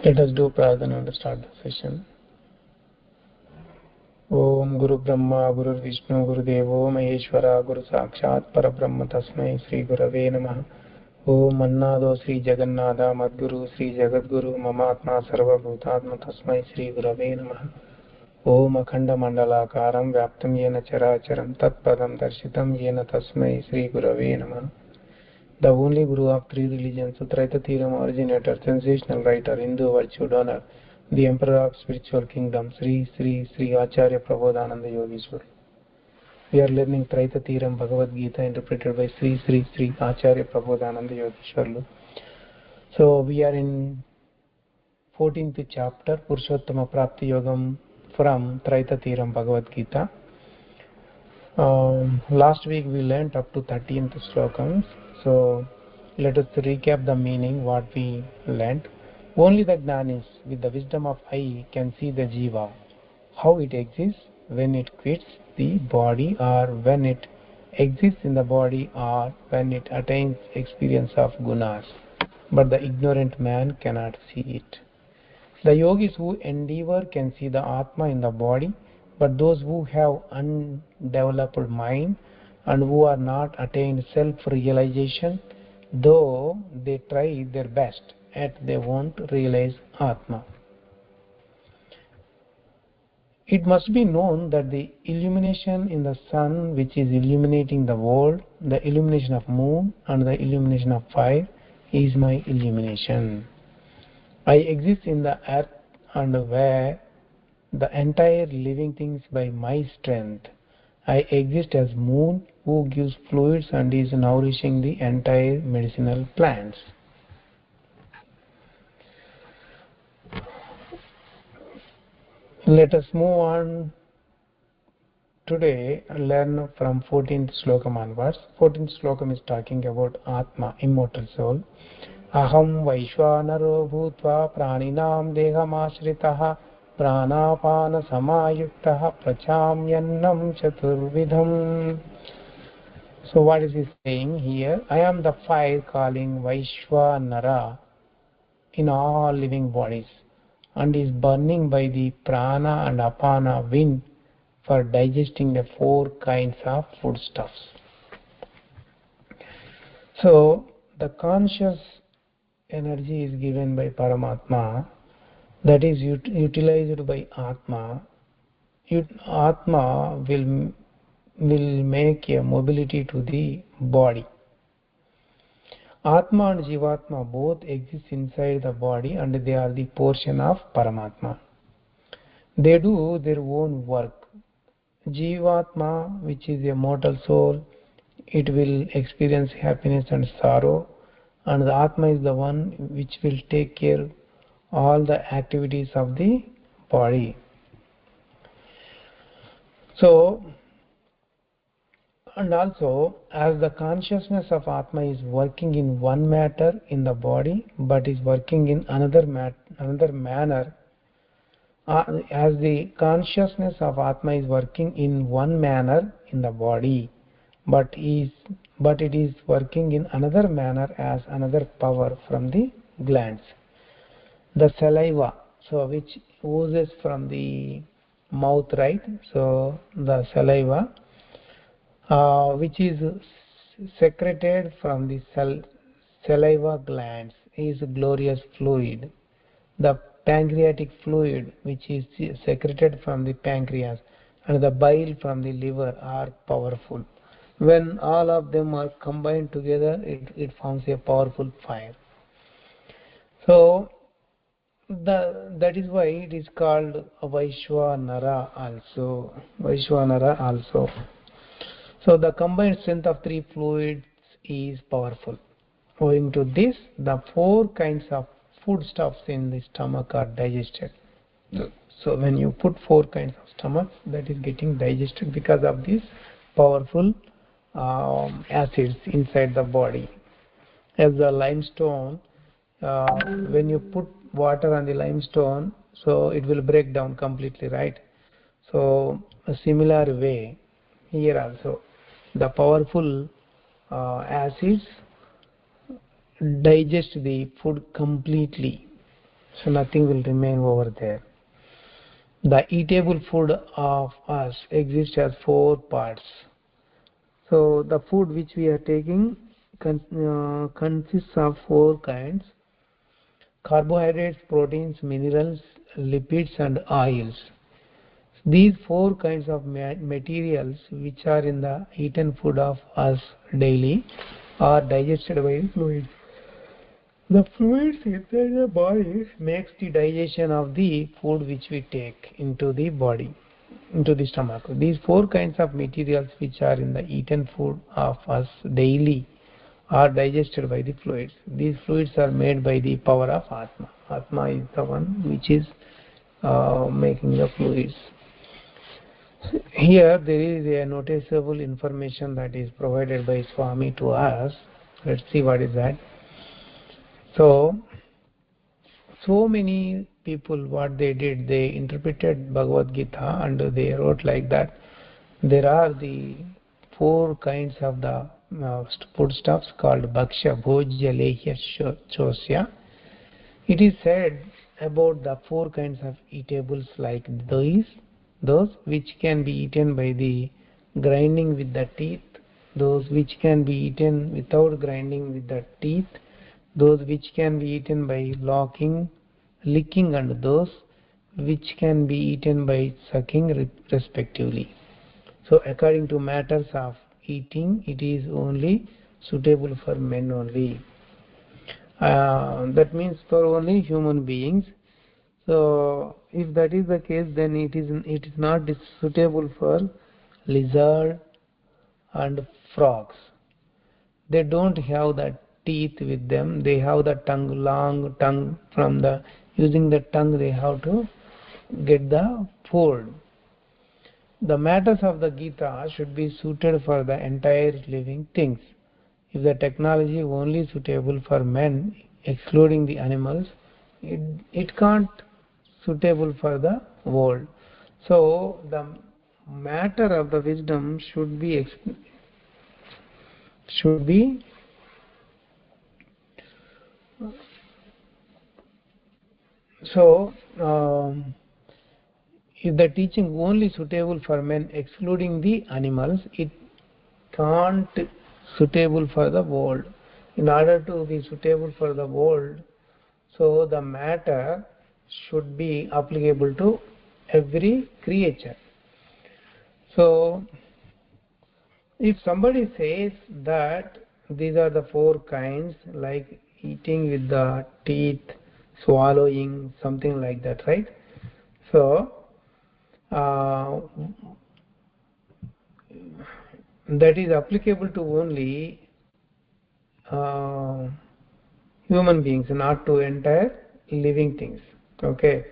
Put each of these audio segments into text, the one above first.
Let us do pradhana to start the session. Om Guru Brahma Guru Vishnu Guru Devo Maheshwara Guru Sakshat Parabrahma Tasmai Sri Gurave Namaha. Om Annado Sri Jagannatha Madguru Sri Jagadguru Mamatma Sarva Bhutatma Tasmai Sri Gurave Namaha. Om Akhanda Mandalakaram Vyaptam Yena Characharam Tat Padam Darshitam Yena Tasmai Sri Gurave Namaha. The only Guru of three religions, Sutraita Theorem originator, sensational writer, Hindu virtue donor, the Emperor of spiritual kingdom, Sri Acharya Prabodhananda Yogeshwar. We are learning Traita Theorem Bhagavad Gita interpreted by Sri Acharya Prabodhananda Yogeshwar. So we are in 14th chapter, Purushottama prapti yogam from Traita Theorem Bhagavad Gita. Last week we learned up to 13th Slokams. So let us recap the meaning what we learned. Only the Jnanis with the wisdom of I can see the Jiva, how it exists when it quits the body or when it exists in the body or when it attains experience of gunas. But the ignorant man cannot see it. The yogis who endeavor can see the Atma in the body, but those who have undeveloped mind and who are not attained self-realization, though they try their best, yet they won't realize Atma. It must be known that the illumination in the sun, which is illuminating the world, the illumination of moon and the illumination of fire, is my illumination. I exist in the earth and where the entire living things by my strength. I exist as moon who gives fluids and is nourishing the entire medicinal plants. Let us move on today and learn from 14th Slokam onwards. 14th Slokam is talking about Atma, immortal soul. Aham Vaishwanaro Bhutva Praninam Dehamashritaha Pranapana Samayuktaha Prachamyannam Chaturvidham. So what is he saying here? I am the fire calling Vaishwanara in all living bodies and is burning by the prana and apana wind for digesting the four kinds of foodstuffs. So the conscious energy is given by Paramatma, that is utilized by Atma. Atma will make a mobility to the body. Atma and Jivatma both exist inside the body and they are the portion of Paramatma. They do their own work. Jivatma, which is a mortal soul, it will experience happiness and sorrow, and the Atma is the one which will take care all the activities of the body. So, and also, as the consciousness of Atma is working in one matter in the body, but is working in another manner, as the consciousness of Atma is working in one manner in the body, but it is working in another manner as another power from the glands. The saliva, so which oozes from the mouth, right? So the saliva, which is secreted from the saliva glands, is a glorious fluid. The pancreatic fluid, which is secreted from the pancreas, and the bile from the liver are powerful. When all of them are combined together, it forms a powerful fire. So that is why it is called Vaishwanara also. Vaishwanara also. So the combined strength of three fluids is powerful. Owing to this, the four kinds of foodstuffs in the stomach are digested. So when you put four kinds of stomach, that is getting digested because of these powerful acids inside the body. As the limestone, when you put water on the limestone, so it will break down completely, right? So a similar way here also, the powerful acids digest the food completely. So nothing will remain over there. The eatable food of us exists as 4 parts. So the food which we are taking consists of 4 kinds: carbohydrates, proteins, minerals, lipids and oils. These 4 kinds of materials which are in the eaten food of us daily are digested by the fluids. The fluids inside the body makes the digestion of the food which we take into the body, into the stomach. These 4 kinds of materials which are in the eaten food of us daily are digested by the fluids. These fluids are made by the power of Atma. Atma is the one which is making the fluids. Here there is a noticeable information that is provided by Swami to us. Let's see what is that. So many people, what they did, they interpreted Bhagavad Gita and they wrote like that. There are the 4 kinds of the foodstuffs called Bhaksha, Bhojya, Lehya, Chosya. It is said about the 4 kinds of eatables like those which can be eaten by the grinding with the teeth, those which can be eaten without grinding with the teeth, those which can be eaten by licking, and those which can be eaten by sucking respectively. So according to matters of eating, it is only suitable for men only. That means for only human beings. So if that is the case, then it is not suitable for lizard and frogs. They don't have the teeth with them. They have the long tongue. From the using the tongue, they have to get the food. The matters of the Gita should be suited for the entire living things. If the technology is only suitable for men, excluding the animals, it can't suitable for the world. So the matter of the wisdom should be so. If the teaching only suitable for men, excluding the animals, it can't suitable for the world. In order to be suitable for the world, so the matter should be applicable to every creature. So if somebody says that these are the 4 kinds, like eating with the teeth, swallowing, something like that, right? So that is applicable to only uh, human beings, not to entire living things. Okay,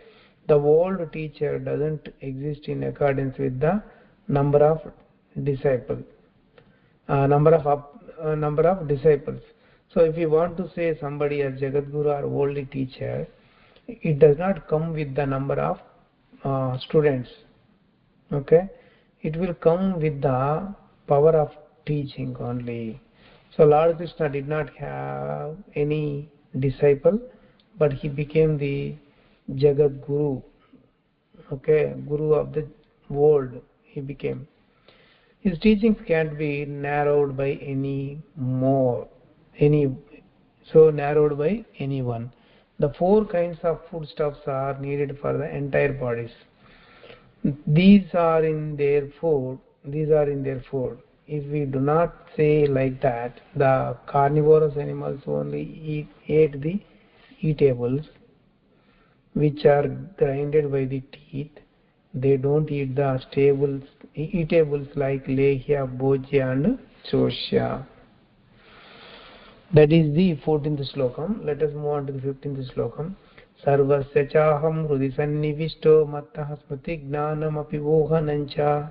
the world teacher doesn't exist in accordance with the number of disciples, number of disciples. So if you want to say somebody as Jagadguru or worldly teacher, it does not come with the number of students. Okay, it will come with the power of teaching only. So Lord Krishna did not have any disciple, but he became the Jagat Guru. Okay, Guru of the world he became. His teachings can't be narrowed by narrowed by anyone. The 4 kinds of foodstuffs are needed for the entire bodies. These are in their food. If we do not say like that, the carnivorous animals only ate the eatables, which are grinded by the teeth. They don't eat the eatables like lehya, bhojya and chosya. That is the 14th Slokam. Let us move on to the 15th Slokam. Sarvasya chaham hrudi sannivisto mattah smriti gnanam api vohanancha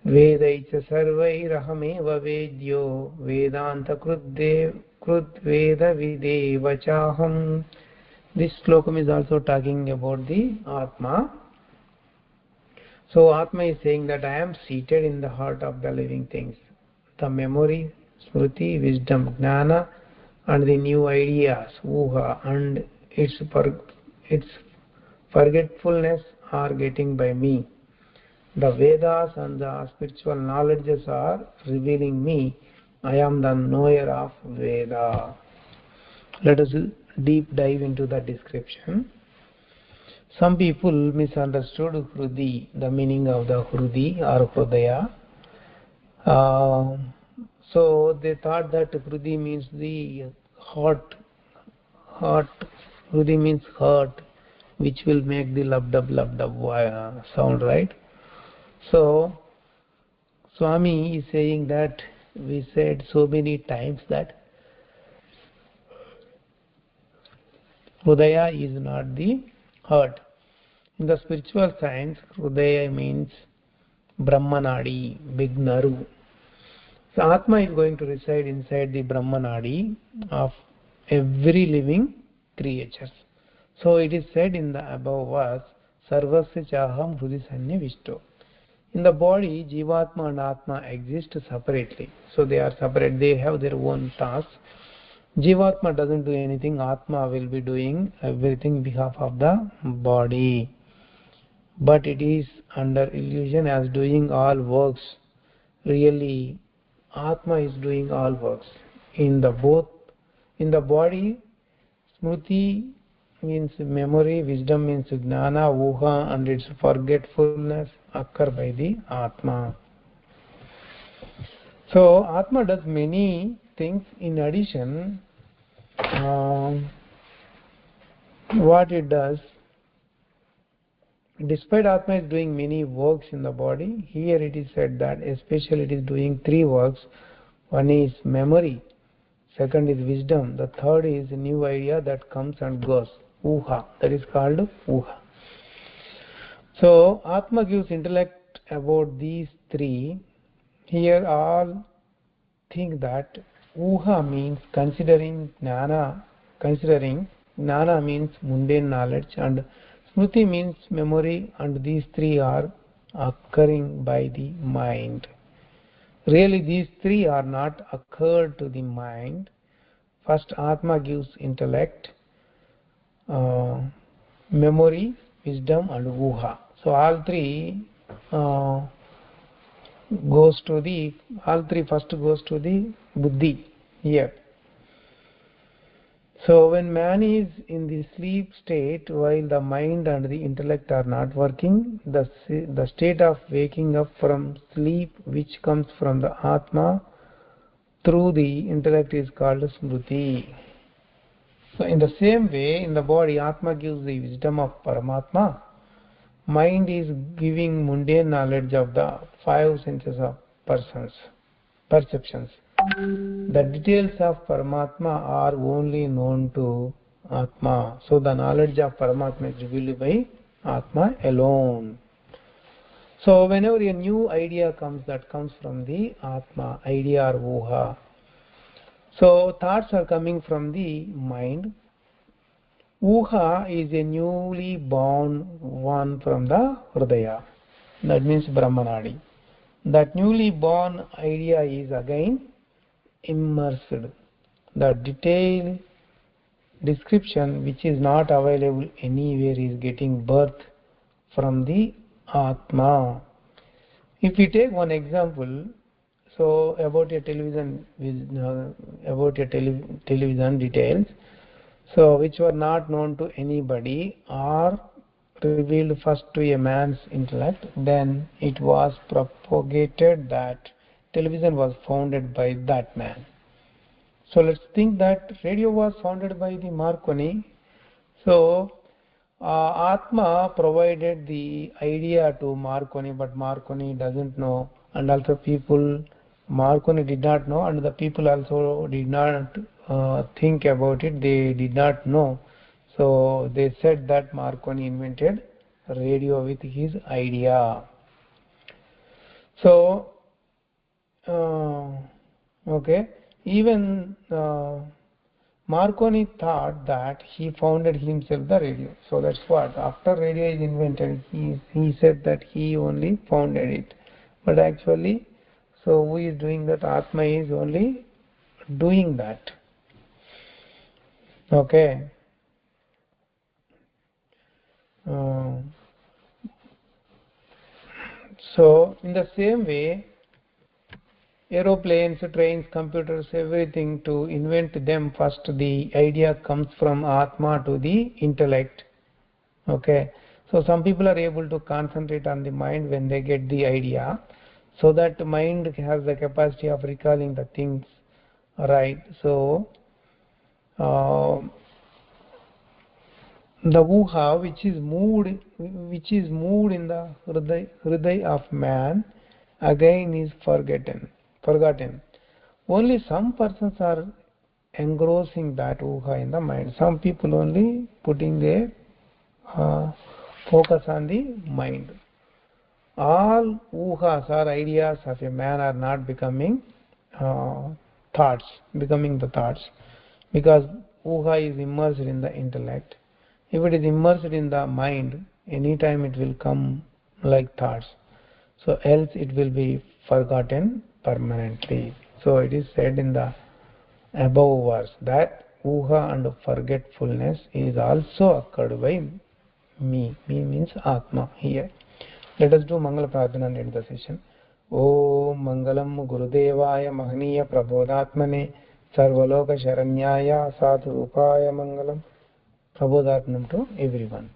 Vedaicha sarvairahameva vedyo Vedanta krudveda videva chaham. This slokam is also talking about the Atma. So Atma is saying that I am seated in the heart of the living things. The memory, smriti, wisdom, jnana and the new ideas, uha and its forgetfulness are getting by me. The Vedas and the spiritual knowledges are revealing me. I am the knower of Veda. Let us deep dive into the description. Some people misunderstood Hrudi, the meaning of the Hrudi or Hridaya. So they thought that Hrudi means the heart. Hrudi means heart, which will make the lab dub sound, right? So Swami is saying that we said so many times that Hridaya is not the heart. In the spiritual science, Hridaya means Brahmanadi, big nerve. So Atma is going to reside inside the Brahmanadi of every living creature. So it is said in the above verse, Sarvasya Chaham Hrudi Sannivishto. In the body, Jivatma and Atma exist separately. So they are separate, they have their own tasks. Jivatma doesn't do anything, Atma will be doing everything on behalf of the body. But it is under illusion as doing all works. Really, Atma is doing all works. In the body, Smriti means memory, wisdom means jnana, uha, and its forgetfulness occur by the Atma. So Atma does many things. In addition, what it does, despite Atma is doing many works in the body, here it is said that especially it is doing three works. One is memory, second is wisdom, the third is a new idea that comes and goes, uha, that is called uha. So Atma gives intellect about these three. Here all think that uha means considering jnana means mundane knowledge, and smriti means memory, and these three are occurring by the mind. Really these three are not occurred to the mind. First Atma gives intellect, memory, wisdom and uha. So all three first goes to the buddhi here. So when man is in the sleep state, while the mind and the intellect are not working, the state of waking up from sleep, which comes from the Atma through the intellect, is called smriti. So in the same way, in the body, Atma gives the wisdom of Paramatma. Mind is giving mundane knowledge of the five senses of perceptions. The details of Paramatma are only known to Atma. So the knowledge of Paramatma is revealed by Atma alone. So whenever a new idea comes, that comes from the Atma, idea or uha. So thoughts are coming from the mind. Uha is a newly born one from the Hridaya. That means Brahmanadi. That newly born idea is again immersed. The detailed description, which is not available anywhere, is getting birth from the Atma. If we take one example, so about your television details, so which were not known to anybody, are revealed first to a man's intellect, then it was propagated that television was founded by that man. So let's think that radio was founded by the Marconi. So Atma provided the idea to Marconi, but Marconi doesn't know, and also Marconi did not know, and the people also did not think about it. They did not know. So they said that Marconi invented radio with his idea. So okay, even Marconi thought that he founded himself the radio. So that's what, after radio is invented, he said that he only founded it. But actually, so who is doing that? Atma is only doing that. Okay. So in the same way, aeroplanes, trains, computers, everything, to invent them, first the idea comes from Atma to the intellect. Okay, so some people are able to concentrate on the mind when they get the idea, so that mind has the capacity of recalling the things, right? So the uha which is moved in the hriday of man, again is forgotten. Only some persons are engrossing that uha in the mind. Some people only putting their focus on the mind. All uhas or ideas of a man are not becoming uh, becoming the thoughts, because uha is immersed in the intellect. If it is immersed in the mind, anytime it will come like thoughts. So else it will be forgotten permanently. So it is said in the above verse that uha and forgetfulness is also occurred by me. Me means Atma here. Let us do Mangala Pradhana and end the session. Om Mangalam Gurudevaya Mahaniya Prabodhatmane Sarvaloka Sharanyaya Sadhu Rupaya Mangalam. Prabodhatmanam to everyone.